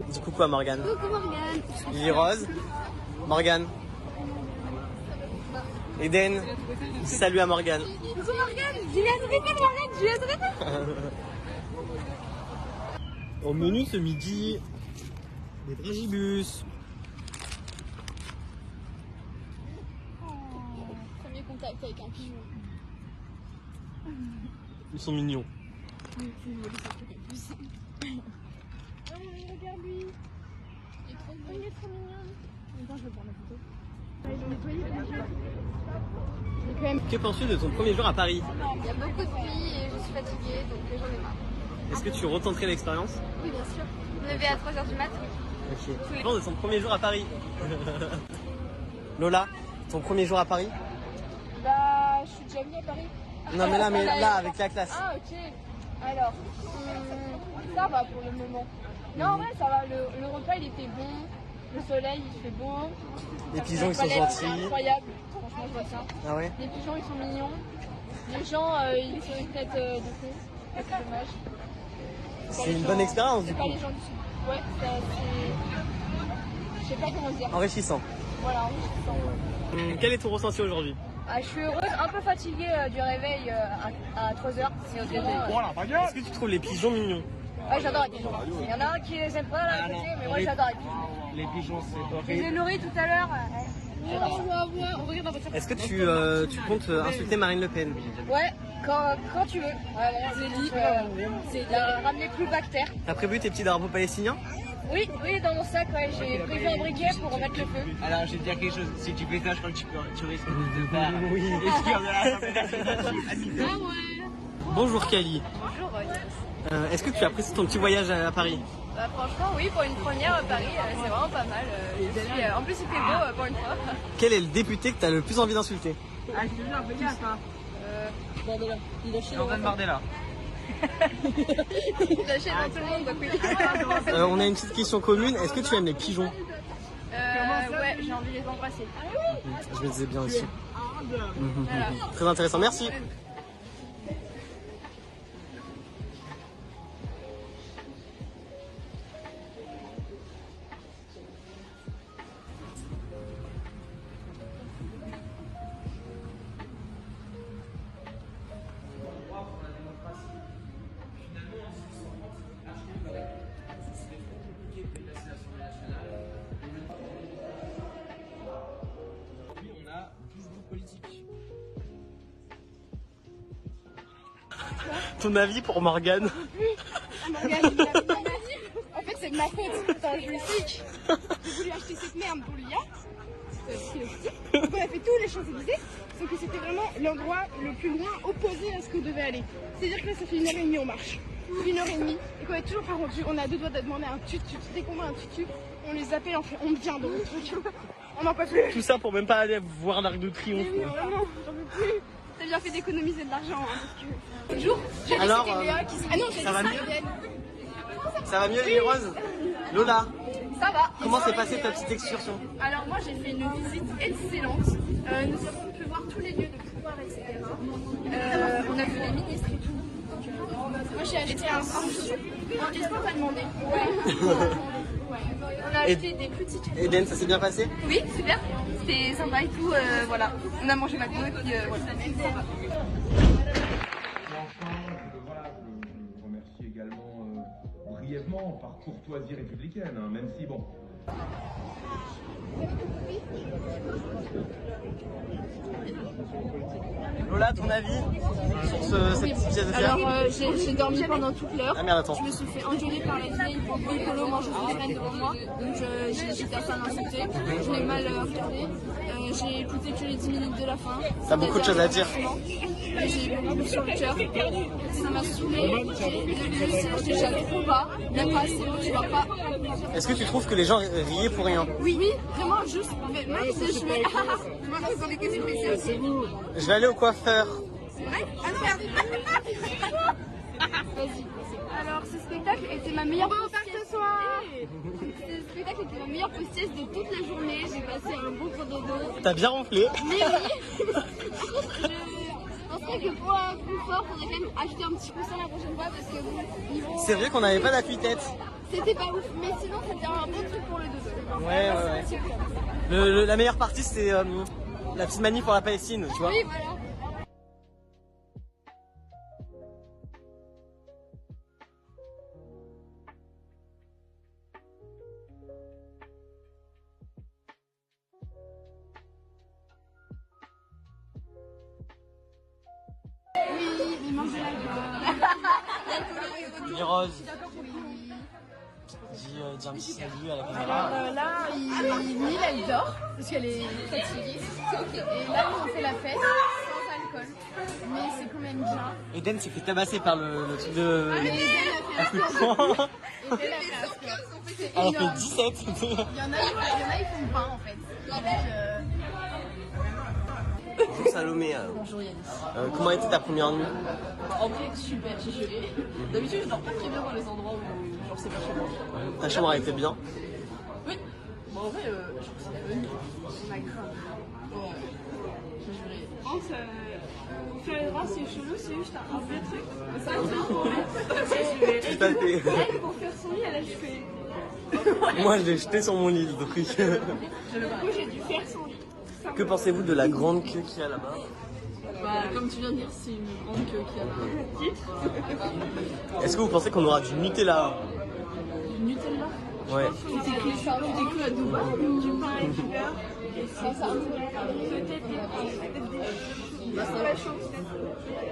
Dis coucou à Morgane. Coucou Morgane. Lily Rose. Morgane. Eden. Salut à Morgane. Coucou Morgane. Julia te répète Morgane. Julia te répète. Au menu ce midi, des dragibus. Premier contact avec un pigeon. Ils sont mignons. Oui, c'est une jolie sorte de plus. Regarde lui. Il est trop beau. Il est trop mignon. Attends, je vais prendre la photo. Ils ont nettoyé quand même. Que penses-tu de ton premier jour à Paris? Il y a beaucoup de pluie et je suis fatiguée, donc j'en ai marre. Est-ce que tu retenterais l'expérience? Oui, bien sûr. Levé à 3h du mat. Ok. Tu penses de ton premier jour à Paris? Lola, ton premier jour à Paris? Bah, je suis déjà venue à Paris. Non mais là avec la classe. Ah, ok. Alors, ça va pour le moment. Non, en vrai, ça va. Le repas, il était bon. Le soleil, il fait beau. Les pigeons, ils sont gentils. C'est incroyable. Franchement, je vois ça. Ah ouais? Les pigeons, ils sont mignons. Les gens, ils ont une tête de con. C'est dommage. C'est une bonne expérience du C'est pas coup. les gens du sud. Ouais, c'est... Je sais pas comment dire. Enrichissant. Voilà, enrichissant. Quel est ton ressenti aujourd'hui? Ah, je suis heureuse, un peu fatiguée du réveil à 3h. Est-ce que tu trouves les pigeons mignons? Ouais, j'adore les pigeons. Il y en a un qui les aime pas là à côté, mais moi j'adore les pigeons. Les pigeons, c'est Je les ai nourris tout à l'heure. Est-ce que tu comptes insulter Marine Le Pen? Ouais, quand tu veux. C'est libre. C'est ramener plus bactères. T'as prévu tes petits drapeaux palestiniens? Oui, dans mon sac, ouais, j'ai prévu un briquet pour remettre le feu. Alors, je vais te dire quelque chose. Si tu fais ça, je crois que tu risques de faire Oui. exclure de l'Assemblée nationale. Ah ouais. Bonjour Kali. Bonjour. Est-ce que tu apprécies ton petit voyage à Paris? Bah, franchement, oui, pour une première à Paris, c'est vraiment pas mal. En plus, il fait beau pour une fois. Quel est le député que t'as le plus envie d'insulter? Ah, je te jure, fais gaffe, hein. Bordela. Il a chié Jordan Bardella. Il a chié dans tout le monde, donc oui. On a une petite question commune. Est-ce que tu aimes les pigeons? Ouais, j'ai envie de les embrasser. Je me disais bien aussi. Voilà. Très intéressant, merci. On a 12 groupes politiques. Ton avis pour Morgane? En fait, c'est de ma faute. Attends, je lui explique. J'ai voulu acheter cette merde pour l'IA. Donc, on a fait tous les Champs-Élysées. Sauf que c'était vraiment l'endroit le plus loin opposé à ce qu'on devait aller. C'est-à-dire que là, ça fait 1h30 on marche. 1h30. Et qu'on est toujours pas rendu. On a deux doigts de demander un tutu. Dès qu'on voit un tutu, on les appelle, on vient dans le truc. On n'en peut plus. Tout ça pour même pas aller voir l'Arc de Triomphe. Oui, vraiment, j'en peux plus. T'as bien fait d'économiser de l'argent. Hein, parce que... Bonjour. J'ai Alors, laissé Léa qui... Ah non, j'ai ça va laissé mieux Ariel. Ça va mieux Lily Rose? Lola, Ça va. comment s'est passée ta petite excursion? Alors moi j'ai fait une visite excellente. Nous avons pu voir tous les lieux de pouvoir, etc. On a vu les ministres et tout. Moi j'ai acheté un sushi. Est-ce qu'on t'a demandé? Ouais. On a acheté des petits tickets. Eden, ça s'est bien passé? Oui, super. C'était sympa et tout. Voilà. On a mangé McDo et puis voilà. Enfin, voilà, je remercie également brièvement par courtoisie républicaine, hein, même si bon. Lola, ton avis sur cette petite pièce de théâtre? Alors j'ai dormi pendant toute l'heure. Ah merde, attends. Je me suis fait engueuler par la vieille pour bricolo mangeuse de graines devant moi. Donc j'ai personne à insulter. Je l'ai mal regardé. J'ai écouté que les 10 minutes de la fin. T'as beaucoup de choses à dire. J'ai beaucoup sur le cœur. Ça m'a saoulé. Le siège déjà trop bas. Même pas assez haut, tu vois pas. Est-ce que tu trouves que les gens riaient pour rien? Oui, vraiment juste. Mais même si je mets. Moi, je dans les questions spéciales. Je vais aller au coiffeur. Ah non, merde. Vas-y. Alors, ce spectacle était ma meilleure postiesse. Ce soir. Ce spectacle était ma meilleure postiesse de toute la journée. J'ai passé un bon gros dodo. T'as bien ronflé. Mais oui. Je pensais que pour un plus fort, faudrait quand même acheter un petit coussin la prochaine fois parce que bon, niveau... C'est vrai qu'on n'avait pas d'appui-tête. C'était pas ouf, mais sinon c'était un bon truc pour le dodo. Ouais. La meilleure partie, c'est la petite manif pour la Palestine, tu vois. Oui, voilà. Oui, il mange de l'alcool. Rose. Dis un petit salut à la caméra. Alors là, Nil elle dort parce qu'elle est fatiguée. Et là, on fait la fête sans alcool. Mais c'est quand même bien. Eden s'est fait tabasser par le truc de. Mais Eden Un a coup fait de poing. un Eden a fait un score. C'est Elle a énorme. fait 17. Il y en a, ils font 20 en fait. Bonjour Salomé. Bonjour Yannis. Comment était ta première nuit? En vrai, super, j'ai géré. D'habitude, je dors pas très bien dans les endroits où genre c'est pas chez moi. Ta chambre a été bien? Oui. Bon, en vrai, je trouve que c'est la bonne. On a grave. Ouais. J'ai géré. Faire les bras, c'est chelou, c'est juste un vrai truc. Ça, Tout à fait. elle, pour faire son lit, elle a fait. Moi, je l'ai jeté sur mon lit, le truc. Du coup, j'ai dû faire son lit. Que pensez-vous de la grande queue qu'il y a là-bas? Bah, comme tu viens de dire, c'est une grande queue qui a là. Est-ce que vous pensez qu'on aura du Nutella? Du Nutella. Ouais. C'était cru à Dubaï. Du pain et du beurre. Et c'est ça. Peut-être des c'est pas chaud.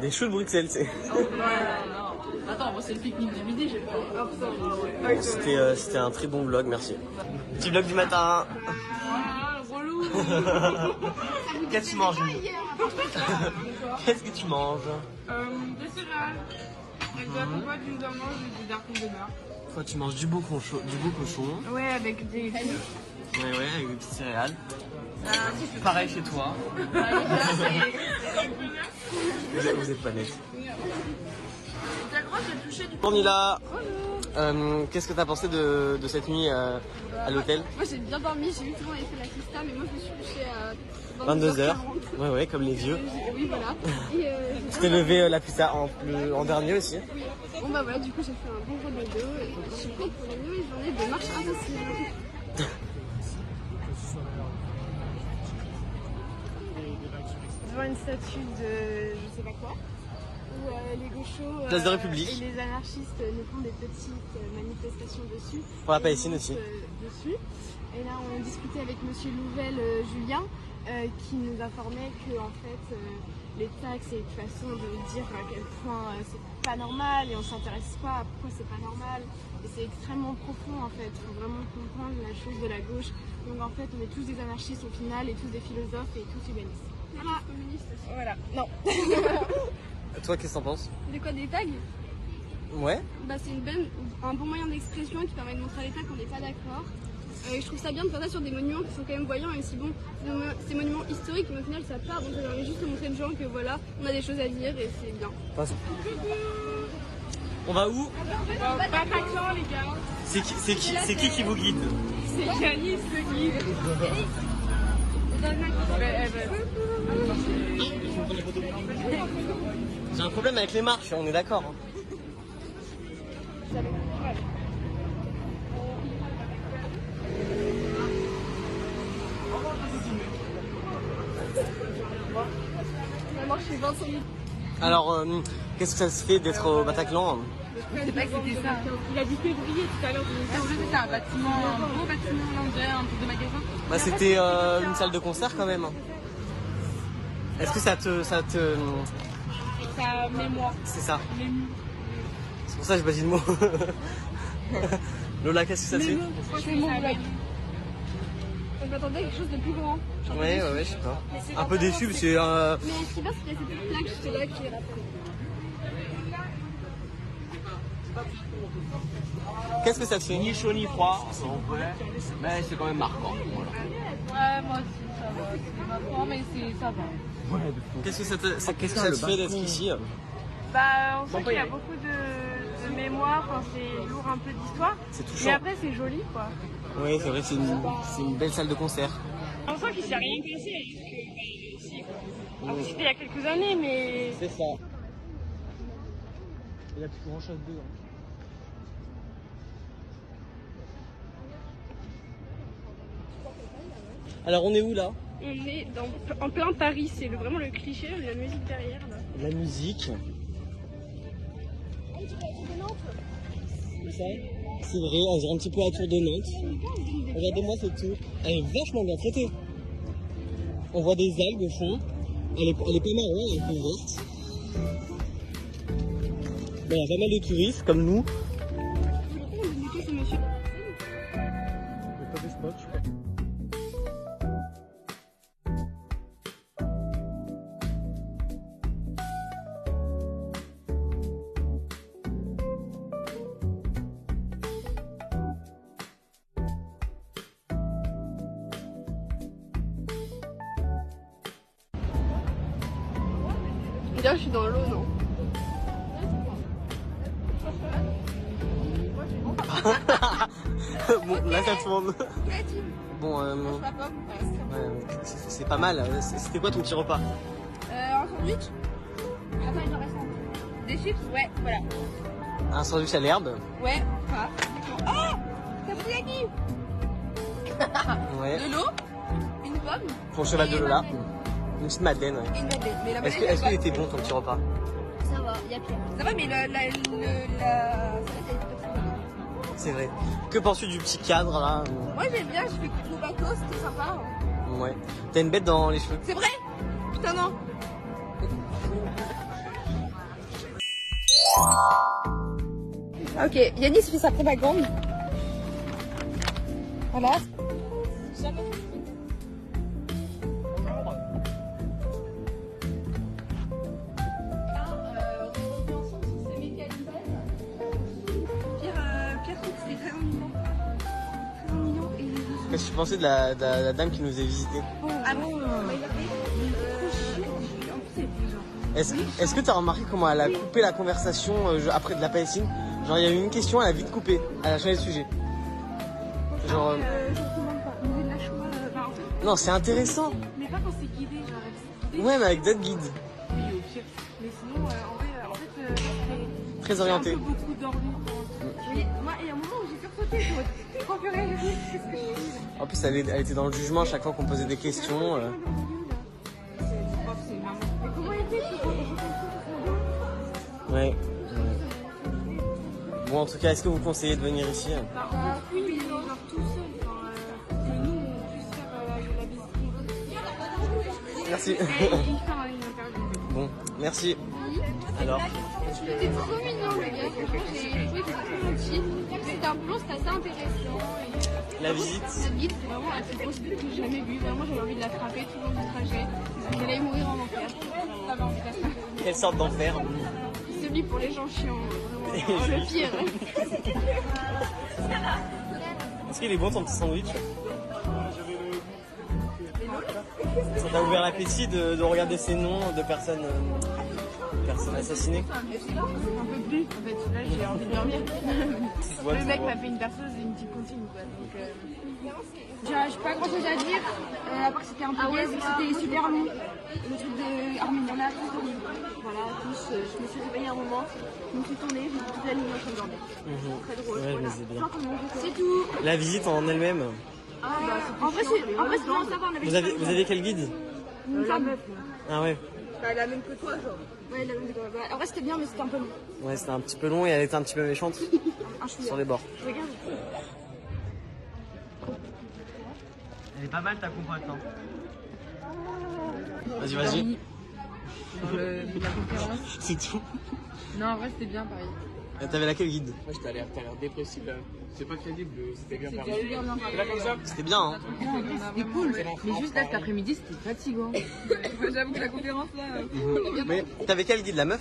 Des choux de Bruxelles, c'est. Non. Attends, moi c'est le pique-nique du midi, j'ai pas. C'était un très bon vlog, merci. Petit vlog du matin. Relou. Qu'est-ce que tu manges? Qu'est-ce que tu manges? Des céréales. Avec de la compote, du d'orange et du darkon de beurre. Toi, tu manges du beau cochon. Ouais, avec des. Ouais, avec des petites céréales. Pareil chez toi. Vous êtes pas net. Bon, Nila, qu'est-ce que t'as pensé de cette nuit à l'hôtel? Moi j'ai bien dormi, j'ai vu tout le monde avait fait la siesta, mais moi je me suis couchée à 22h. 22h40. Ouais, comme les vieux. Oui, voilà. Et Tu t'es levé la plus tard en dernier aussi. bon bah voilà, du coup j'ai fait un bon gros dodo et je suis prête pour une nouvelle journée de marche impossible. Devant une statue de je sais pas quoi. Où les gauchos Place de République. et les anarchistes nous font des petites manifestations dessus. Pour la Et Palestine on aussi. monte, dessus. Et là on discutait avec monsieur Louvel Julien qui nous informait que en fait les taxes c'est une façon de dire à quel point c'est pas normal et on s'intéresse pas à pourquoi c'est pas normal. Et c'est extrêmement profond en fait, il faut vraiment comprendre la chose de la gauche. Donc en fait on est tous des anarchistes au final et tous des philosophes et tous humanistes. Voilà. Communiste aussi. Voilà, non. Toi, qu'est-ce que t'en penses? De quoi, des tags? Ouais. Bah c'est un bon moyen d'expression qui permet de montrer à l'État qu'on n'est pas d'accord. Je trouve ça bien de faire ça sur des monuments qui sont quand même voyants, même si bon, c'est des monuments historiques, mais au final ça part, donc ça permet juste de montrer aux gens que voilà, on a des choses à dire et c'est bien. On va où? Bataclan les gars. C'est qui vous guide? C'est Yanis le guide. J'ai un problème avec les marches, on est d'accord. On a marché 25 minutes. Alors, qu'est-ce que ça se fait d'être au Bataclan? Je sais pas que c'était ça. Il a dit février tout à l'heure. C'était un bâtiment, un beau bâtiment hollandais, un truc de magasin. Bah, c'était une salle de concert quand même. Est-ce que ça te... Sa mémoire. C'est ça. C'est pour ça que j'ai pas dit le mot. Lola, qu'est-ce que ça te fait? Je fais mon vlog. Je m'attendais à quelque chose de plus grand. Ouais, je sais pas. Un peu déçu parce que... Mais ce qui est bien, c'est qu'il y a cette petite plaque juste là qui est rappelée. Qu'est-ce que ça te fait? Ni chaud ni froid, on peut, mais c'est quand même marquant. Voilà. Ouais, moi aussi, ça va. C'est pas froid, mais ça va. Qu'est-ce que ça te fait d'être ici? Bah, on sent qu'il y a beaucoup de mémoire, enfin, c'est lourd un peu d'histoire. C'est touchant. Mais après, c'est joli quoi. Oui, c'est vrai, c'est une belle salle de concert. On sent qu'il s'est rien passé. Ici. Alors, c'était il y a quelques années, mais. C'est ça. Il n'y a plus grand chose dedans. Alors on est où là? On est en plein Paris, c'est vraiment le cliché, il y a la musique derrière là. La musique. Ça, c'est vrai, on dirait un petit peu la tour de Nantes. Regardez-moi cette tour. Elle est vachement bien traitée. On voit des algues au fond. Elle est pas mal, ouais, elle est un peu verte. Bon, il y a pas mal de touristes comme nous. Pas des spots, je crois. Là, je suis dans l'eau, non? Bon, là ça tourne. Bon, c'est pas mal. C'était quoi ton petit repas? Un sandwich. Attends, il en reste un. Des chips? Ouais, voilà. Un sandwich à l'herbe. Ouais, pas. Oh! Takoyaki! Ouais. De l'eau, une pomme. Ton cheval de Lola. Une petite madeleine, ouais. Et une madeleine. Mais la Est-ce qu'il était bon ton petit repas? Ça va, il y a pire. Ça va, mais la salade, elle était pas bonne. C'est vrai. Que penses-tu du petit cadre là? Moi, j'aime bien, je fais que bateau, c'était sympa. Ouais. T'as une bête dans les cheveux. C'est vrai? Putain, non. Ok, Yanis fait sa propagande. Voilà. Qu'est-ce que tu pensais de la dame qui nous a visité? Ah bon? Est-ce que tu as remarqué comment elle a coupé la conversation après de la Palestine? Genre il y a eu une question, elle a vite coupé, elle a changé de sujet. Genre. Non, c'est intéressant. Mais pas quand c'est guidé, genre avec guidé. Ouais, mais avec d'autres guides. Oui, au pire. Mais sinon, en fait, Très orienté. j'ai un peu beaucoup dormi. Mais moi, il y a un moment où j'ai sursauté. Je me dis, oh purée, qu'est-ce que je fais là? En plus, elle était dans le jugement à chaque fois qu'on posait des questions. Mais comment elle fait Ouais. Bon, en tout cas, est-ce que vous conseillez de venir ici? oui, mais genre tout seul. Que nous, on puisse faire la visite. Merci. Et faire une interview. Bon, merci. Alors, Il était trop mignon le gars, franchement j'ai trouvé qu'il était trop gentil. C'était un plan, c'était assez intéressant. la visite. La guide, c'est vraiment la plus grosse pute que j'ai jamais vue. Vraiment, j'avais envie de l'attraper tout le long du trajet. Elle allait mourir en enfer. J'avais envie de l'attraper. Quelle sorte d'enfer? Celui pour les gens chiants. Vraiment, le pire. Est-ce qu'il est bon ton petit sandwich? Ça t'a ouvert l'appétit de regarder ces noms de personnes assassinées? Un peu plus, en fait. Là, j'ai envie de dormir. Le mec m'a fait une perceuse et une petite comptine, quoi. Donc, J'ai pas grand chose à dire. Après, c'était un peu gaze, c'était super long. Le truc de Armin, on a tous dormi. Voilà, tous. Je me suis réveillée un moment, je me suis tournée, j'ai toute la nuit en train de dormir. Très drôle. Ouais, Voilà. mais c'est bien. C'est tout. La visite en elle-même. En vrai, c'est vraiment sympa. On avait Vous avez quel guide? une femme. Ah ouais. La même que toi, genre. Ouais, la même que toi. En vrai, c'était bien, mais c'était un peu long. Ouais, c'était un petit peu long et elle était un petit peu méchante sur les bords. Regarde. Elle est pas mal ta compote, hein. Vas-y, vas-y. dans la conférence. C'est tout. Non, en vrai, c'était bien, pareil. T'avais laquelle guide? Moi, t'as l'air dépressif là. C'est pas crédible, c'était bien parlé. C'était bien parlé. Là, comme ça? C'était bien, hein. C'était cool. Mais juste là, cet après-midi, c'était fatigant. J'avoue que la conférence, là... Mais t'avais quel guide? La meuf?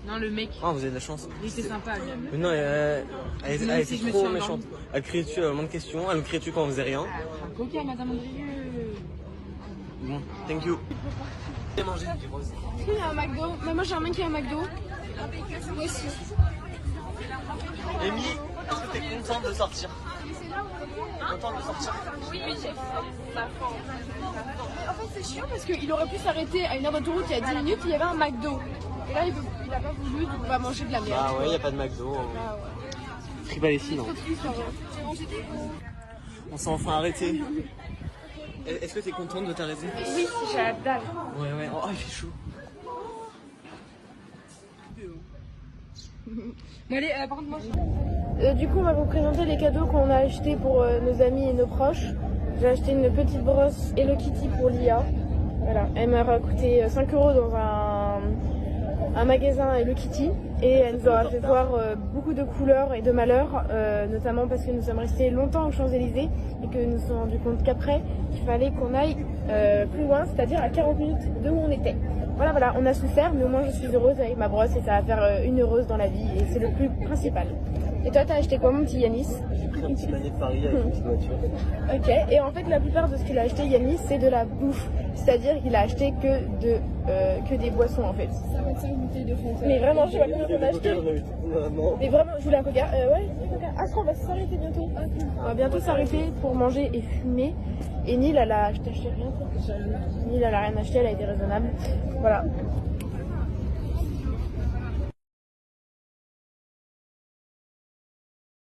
Non, le mec, Oh, vous avez de la chance. il était sympa, lui. Mais non, elle Moi était aussi, je me trop suis méchante. Elle criait dessus à moins de questions, elle me criait dessus quand on faisait rien. Un coca, madame Andrieux. Bon, thank you. J'ai mangé du rose. Est-ce qu'il y a un McDo? Mais moi j'ai un mec qui a un McDo. Moi aussi. Amy, est-ce que t'es contente de sortir? Contente de sortir? Oui, j'ai En fait, c'est chiant parce qu'il aurait pu s'arrêter à une heure d'autoroute il y a 10 minutes, il y avait un McDo. Et là, il a pas voulu, donc on va manger de la merde. Bah ouais, y a pas de McDo. Ah ouais. Tripalessi, non. Trop triste, en vrai. On s'est enfin arrêté. Est-ce que t'es contente de ta raison? Oui, j'ai la dalle. Ouais, ouais. Oh, il fait chaud. Bon, allez, par contre, moi, du coup, on va vous présenter les cadeaux qu'on a achetés pour nos amis et nos proches. J'ai acheté une petite brosse Hello Kitty pour Lia. Voilà, elle m'a coûté 5 € dans un magasin Hello Kitty. Et elle nous a fait voir beaucoup de couleurs et de malheurs, notamment parce que nous sommes restés longtemps aux Champs-Élysées et que nous nous sommes rendus compte qu'après, il fallait qu'on aille plus loin, c'est-à-dire à 40 minutes de où on était. Voilà, voilà, on a souffert, mais au moins je suis heureuse avec ma brosse et ça va faire une heureuse dans la vie et c'est le plus principal. Et toi, t'as acheté quoi, mon petit Yanis? J'ai pris un petit panier de Paris avec une petite voiture. Ok, et en fait, la plupart de ce qu'il a acheté, Yanis, c'est de la bouffe. C'est-à-dire qu'il a acheté que des boissons, en fait. 55 bouteilles de Fanta. Mais vraiment, je sais pas combien on a acheté. Vraiment. Mais vraiment, je voulais un coca. Ouais, un coca. Ah, je crois qu'on va s'arrêter bientôt. On va bientôt s'arrêter pour manger et fumer. Et Nil, elle a acheté rien. Nil, elle a rien acheté, elle a été raisonnable. Voilà.